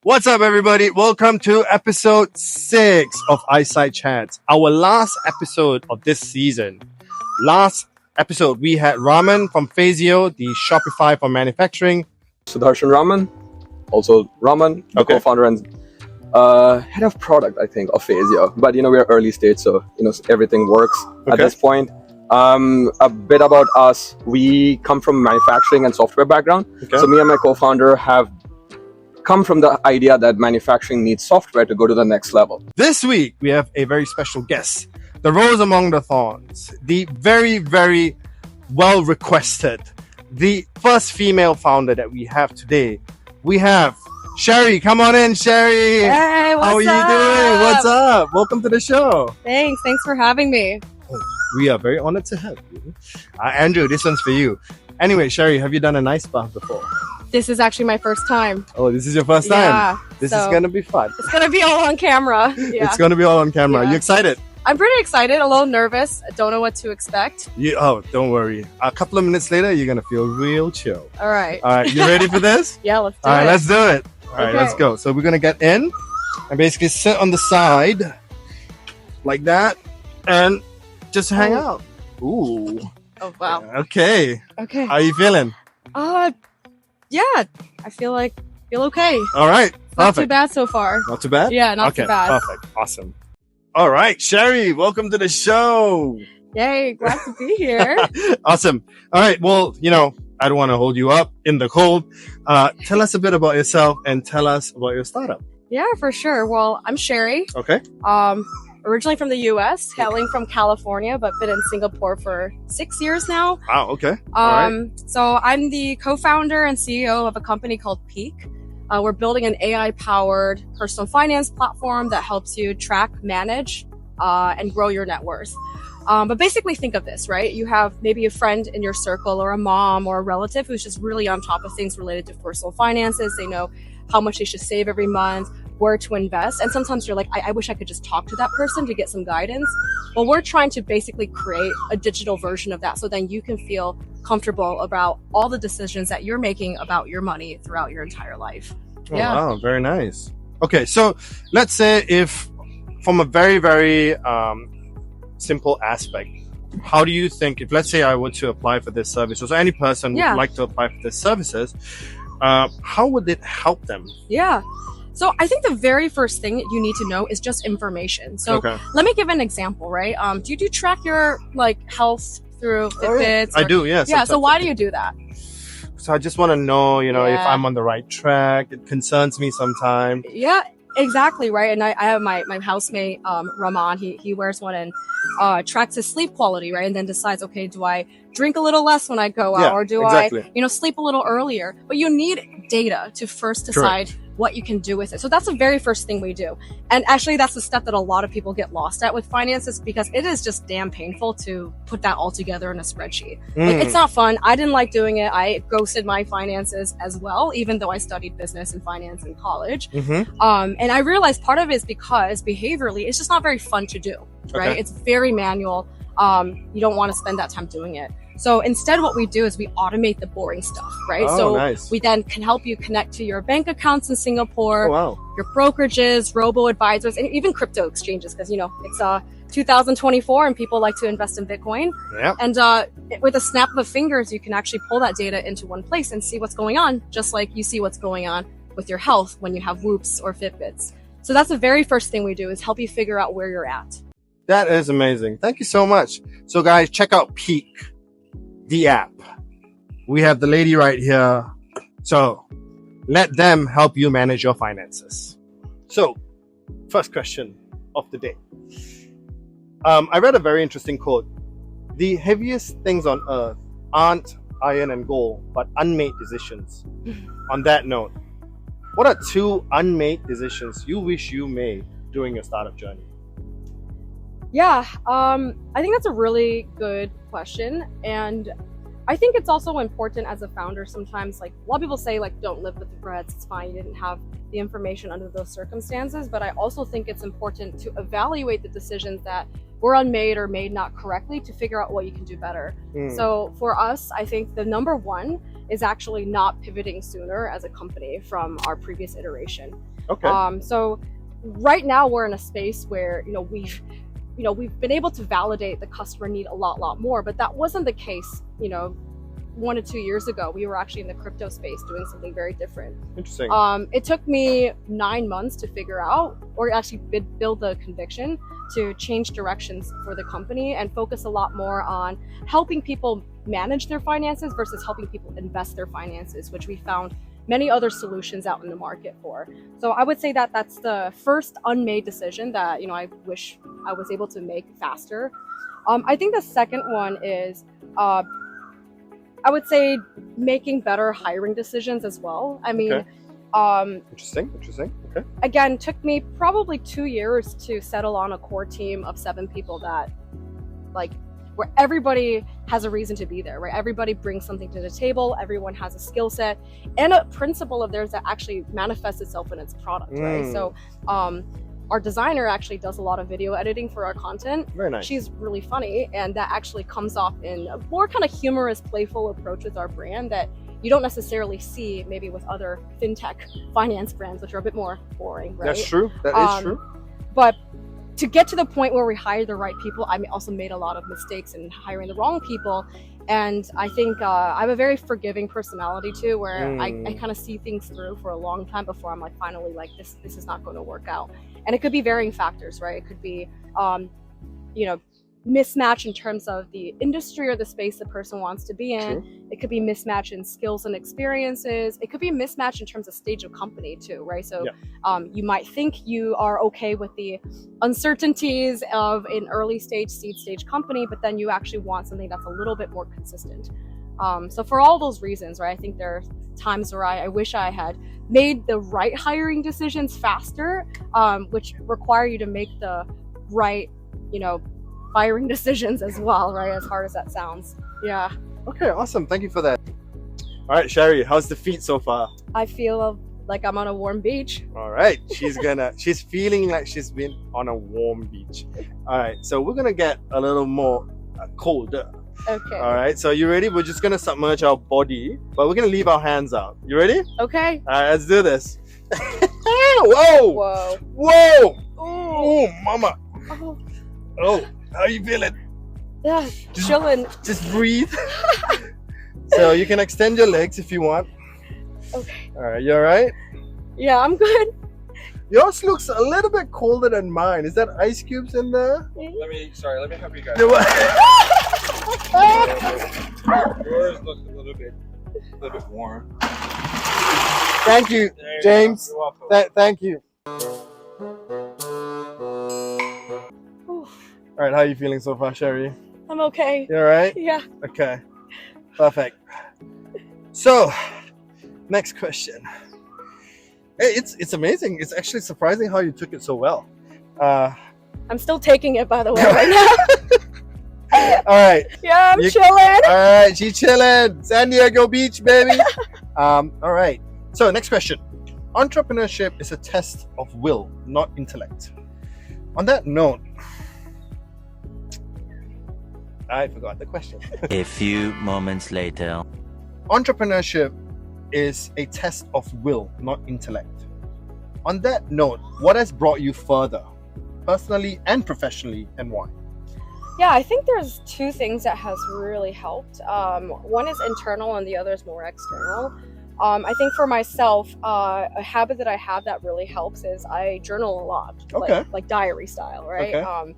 What's up, everybody? Welcome to episode 6 of SIDE CHATZ, our last episode of this season. Last episode, we had Raman from Phasio, the Shopify for manufacturing. Sudarshan Raman, also Raman, the co-founder and head of product, I think, of Phasio. But we're early stage, so everything works at this point. A bit about us: we come from a manufacturing and software background. So me and my co-founder have come from the idea that manufacturing needs software to go to the next level. This week, we have a very special guest, the Rose among the Thorns, the very, very well requested, the first female founder that we have today. We have Sherry. Come on in, Sherry. Hey, what's up? How are you doing? What's up? Welcome to the show. Thanks for having me. We are very honored to have you. Andrew, this one's for you. Anyway, Sherry, have you done an ice bath before? This is actually my first time. Oh, this is your first time? Yeah. This is going to be fun. It's going to be all on camera. Yeah. It's going to be all on camera. Yeah. You excited? I'm pretty excited, a little nervous. I don't know what to expect. Don't worry. A couple of minutes later, you're going to feel real chill. All right. All right, you ready for this? Yeah, let's do it. All right, let's do it. All right, let's go. So we're going to get in and basically sit on the side like that and just hang out. Ooh. Oh, wow. Okay. Okay. How are you feeling? Yeah, I feel okay. All right. Not Perfect. too bad so far. Not too bad? Yeah, not too bad. Perfect. Awesome. All right, Sherry, welcome to the show. Yay, glad to be here. Awesome. All right. Well, I don't want to hold you up in the cold. Tell us a bit about yourself and tell us about your startup. Yeah, for sure. Well, I'm Sherry. Okay. Originally from the US, hailing from California, but been in Singapore for 6 years now. Wow, okay. So I'm the co-founder and CEO of a company called Peak. We're building an AI-powered personal finance platform that helps you track, manage, and grow your net worth. But basically think of this, right? You have maybe a friend in your circle or a mom or a relative who's just really on top of things related to personal finances. They know how much they should save every month, where to invest. And sometimes you're like, I wish I could just talk to that person to get some guidance. Well, we're trying to basically create a digital version of that so then you can feel comfortable about all the decisions that you're making about your money throughout your entire life. Oh, wow, very nice. Okay, so let's say if from a very, very simple aspect, how do you think, if let's say I were to apply for this service, or so any person would like to apply for this services, how would it help them? Yeah. So I think the very first thing you need to know is just information. So let me give an example, right? Do you track your health through Fitbits? I do, yes. Yeah. So why do you do that? So I just want to know, if I'm on the right track. It concerns me sometimes. Yeah, exactly, right. And I have my housemate, Raman, he wears one and tracks his sleep quality, right? And then decides, okay, do I drink a little less when I go out or do I, sleep a little earlier? But you need data to first decide what you can do with it. So that's the very first thing we do. And actually that's the step that a lot of people get lost at with finances because it is just damn painful to put that all together in a spreadsheet. It's not fun. I didn't like doing it. I ghosted my finances as well, even though I studied business and finance in college. And I realized part of it is because behaviorally, it's just not very fun to do, right? It's very manual. You don't want to spend that time doing it. So instead what we do is we automate the boring stuff, right? We then can help you connect to your bank accounts in Singapore, your brokerages, robo-advisors, and even crypto exchanges because, it's 2024 and people like to invest in Bitcoin. And with a snap of the fingers, you can actually pull that data into one place and see what's going on, just like you see what's going on with your health when you have Whoops or Fitbits. So that's the very first thing we do is help you figure out where you're at. That is amazing. Thank you so much. So guys, check out Peak, the app. We have the lady right here. So let them help you manage your finances. So first question of the day. I read a very interesting quote. The heaviest things on earth aren't iron and gold, but unmade decisions. On that note, what are 2 unmade decisions you wish you made during your startup journey? Yeah, I think that's a really good question. And I think it's also important as a founder sometimes, a lot of people say don't live with regrets, it's fine, you didn't have the information under those circumstances. But I also think it's important to evaluate the decisions that were unmade or made not correctly to figure out what you can do better. So for us, I think the number one is actually not pivoting sooner as a company from our previous iteration. Okay. So right now we're in a space where we've been able to validate the customer need a lot more, but that wasn't the case 1 to 2 years ago. We were actually in the crypto space doing something very different. Interesting. It took me 9 months to figure out, or actually build the conviction to change directions for the company and focus a lot more on helping people manage their finances versus helping people invest their finances, which we found many other solutions out in the market for. So I would say that that's the first unmade decision that I wish I was able to make faster. I think the second one is I would say making better hiring decisions as well. I mean, interesting. Okay. Again, took me probably 2 years to settle on a core team of 7 people that, where everybody has a reason to be there, right? Everybody brings something to the table. Everyone has a skill set and a principle of theirs that actually manifests itself in its product, right? So, our designer actually does a lot of video editing for our content. Very nice. She's really funny, and that actually comes off in a more kind of humorous, playful approach with our brand that you don't necessarily see maybe with other fintech finance brands, which are a bit more boring, right? That's true. That is true. But to get to the point where we hire the right people, I also made a lot of mistakes in hiring the wrong people. And I think I have a very forgiving personality too, where I kind of see things through for a long time before I'm finally this is not going to work out. And it could be varying factors, right? It could be, mismatch in terms of the industry or the space the person wants to be in. True. It could be mismatch in skills and experiences. It could be mismatch in terms of stage of company too, right? So you might think you are okay with the uncertainties of an early stage, seed stage company, but then you actually want something that's a little bit more consistent. So for all those reasons, right, I think there are times where I wish I had made the right hiring decisions faster, which require you to make the right, firing decisions as well, right? As hard as that sounds. Yeah. Okay, awesome. Thank you for that. All right, Sherry, how's the feet so far? I feel like I'm on a warm beach. All right, she's feeling like she's been on a warm beach. All right, so we're gonna get a little more colder. Okay. All right, so you ready? We're just gonna submerge our body, but we're gonna leave our hands out. You ready? Okay. All right, let's do this. Whoa! Whoa! Whoa! Oh, Oh, mama! oh. Oh, how you feeling? Yeah, chilling. Just breathe. So you can extend your legs if you want. Okay. All right, you all right? Yeah, I'm good. Yours looks a little bit colder than mine. Is that ice cubes in there? Let me help you guys. Yours looks a little bit warm. Thank you, James. You're welcome. Thank you. All right, how are you feeling so far, Sherry? I'm okay. You all right? Yeah. Okay, perfect. So, next question. Hey, it's amazing. It's actually surprising how you took it so well. I'm still taking it, by the way, right now. All right. Yeah, I'm chilling. All right, she's chilling. San Diego Beach, baby. All right. So, next question. Entrepreneurship is a test of will, not intellect. On that note, I forgot the question. A few moments later. Entrepreneurship is a test of will, not intellect. On that note, what has brought you further, personally and professionally, and why? Yeah, I think there's 2 things that has really helped. One is internal and the other is more external. I think for myself, a habit that I have that really helps is I journal a lot, like diary style, right? Okay.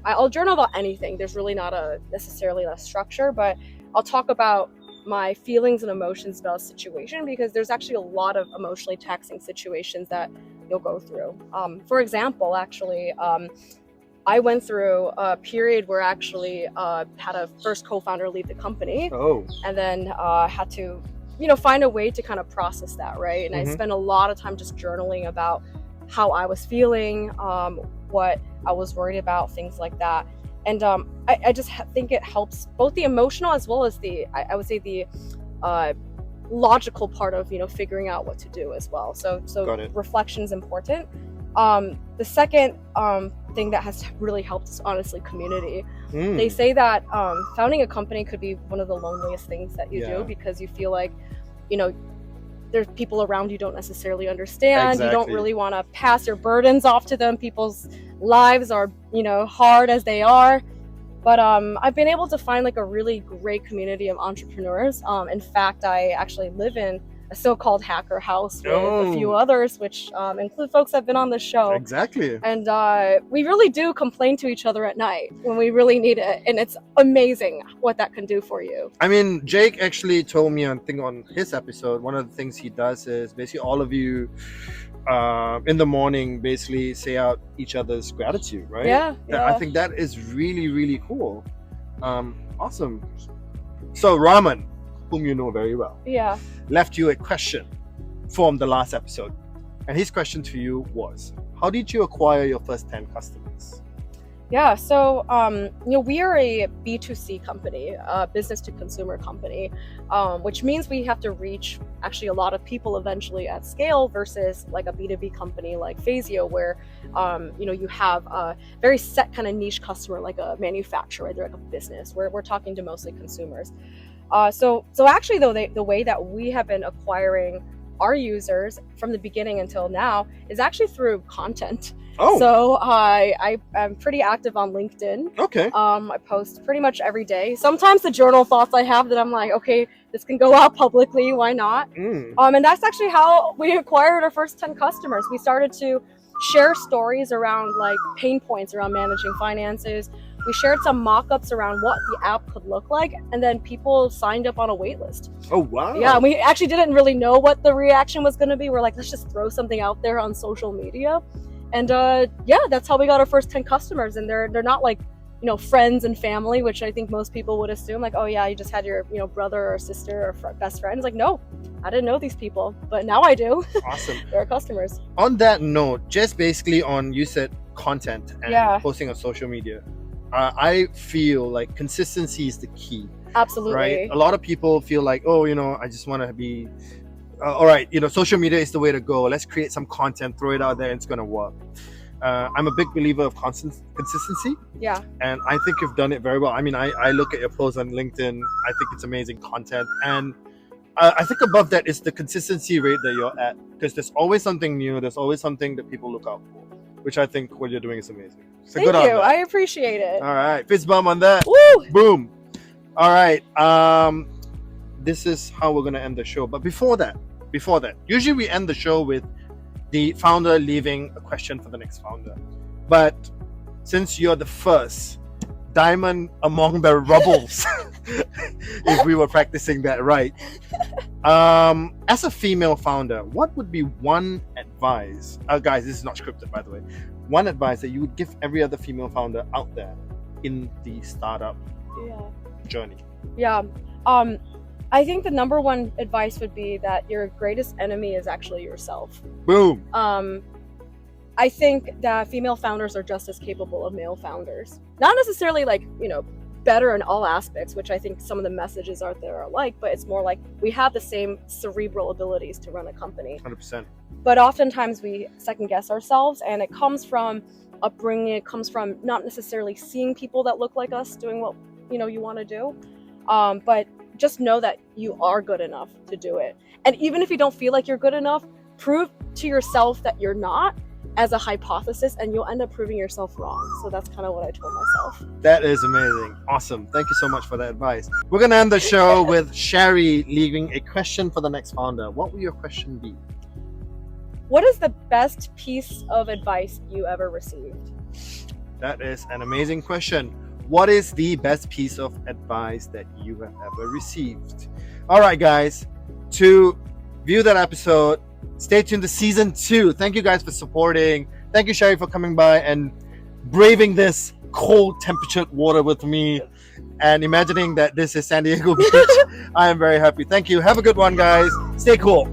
I'll journal about anything. There's really not necessarily a structure, but I'll talk about my feelings and emotions about a situation because there's actually a lot of emotionally taxing situations that you'll go through. For example, actually, I went through a period where I actually had a first co-founder leave the company, and then had to, find a way to kind of process that, right? And I spent a lot of time just journaling about how I was feeling, what I was worried about, things like that. And I just think it helps both the emotional as well as the, I would say the logical part of, figuring out what to do as well. So reflection is important. The second thing that has really helped is honestly community. They say that founding a company could be one of the loneliest things that you do, because you feel like, you know, there's people around you don't necessarily understand. You don't really want to pass your burdens off to them. People's lives are, you know, hard as they are. But I've been able to find like a really great community of entrepreneurs. In fact, I actually live in a so-called hacker house with a few others, which include folks that have been on the show. Exactly. And we really do complain to each other at night when we really need it. And it's amazing what that can do for you. I mean, Jake actually told me, I think on his episode, one of the things he does is basically all of you in the morning basically say out each other's gratitude, right? Yeah. I think that is really, really cool. Awesome. So Raman, whom you know very well, left you a question from the last episode, and his question to you was, how did you acquire your first 10 customers? Yeah, so you know, we are a B2C company, a business to consumer company, which means we have to reach actually a lot of people eventually at scale versus like a B2B company like Phasio, where you know, you have a very set kind of niche customer like a manufacturer, they're like a business. We're talking to mostly consumers. So actually though, the way that we have been acquiring our users from the beginning until now is actually through content. So I'm pretty active on LinkedIn. Okay. I post pretty much every day. Sometimes the journal thoughts I have that I'm like, okay, this can go out publicly, why not? And that's actually how we acquired our first 10 customers. We started to share stories around like pain points around managing finances. We shared some mock-ups around what the app could look like, and then people signed up on a wait list. Oh, wow. Yeah, we actually didn't really know what the reaction was going to be. We're like, let's just throw something out there on social media. And yeah, that's how we got our first 10 customers. And they're not like, you know, friends and family, which I think most people would assume like, oh yeah, you just had your, you know, brother or sister or best friend. It's like, no, I didn't know these people, but now I do. Awesome. They're customers. On that note, just basically on, you said content and posting on social media. I feel like consistency is the key. Absolutely. Right? A lot of people feel like, oh, you know, I just want to be, all right, you know, social media is the way to go. Let's create some content, throw it out there, and it's going to work. I'm a big believer of consistency. Yeah. And I think you've done it very well. I mean, I look at your posts on LinkedIn. I think it's amazing content. And I think above that is the consistency rate that you're at, because there's always something new. There's always something that people look out for, which I think what you're doing is amazing. So Thank you. I appreciate it. All right. Fist bump on that. Woo! Boom. All right. This is how we're going to end the show. But before that, usually we end the show with the founder leaving a question for the next founder. But since you're the first diamond among the rubbles, if we were practicing that right, as a female founder, what would be one advice? Guys, this is not scripted, by the way. One advice that you would give every other female founder out there in the startup journey? Yeah. I think the number one advice would be that your greatest enemy is actually yourself. Boom. I think that female founders are just as capable of male founders. Not necessarily like, you know, better in all aspects, which I think some of the messages out there are like, but it's more like we have the same cerebral abilities to run a company. 100%. But oftentimes we second guess ourselves, and it comes from upbringing. It comes from not necessarily seeing people that look like us doing what, you know, you want to do. But just know that you are good enough to do it. And even if you don't feel like you're good enough, prove to yourself that you're not as a hypothesis, and you'll end up proving yourself wrong. So that's kind of what I told myself. That is amazing. Awesome. Thank you so much for that advice. We're going to end the show with Sherry leaving a question for the next founder. What will your question be? What is the best piece of advice you ever received? That is an amazing question. What is the best piece of advice that you have ever received? All right, guys. To view that episode, stay tuned to season 2. Thank you guys for supporting. Thank you, Sherry, for coming by and braving this cold temperatured water with me and imagining that this is San Diego Beach. I am very happy. Thank you. Have a good one, guys. Stay cool.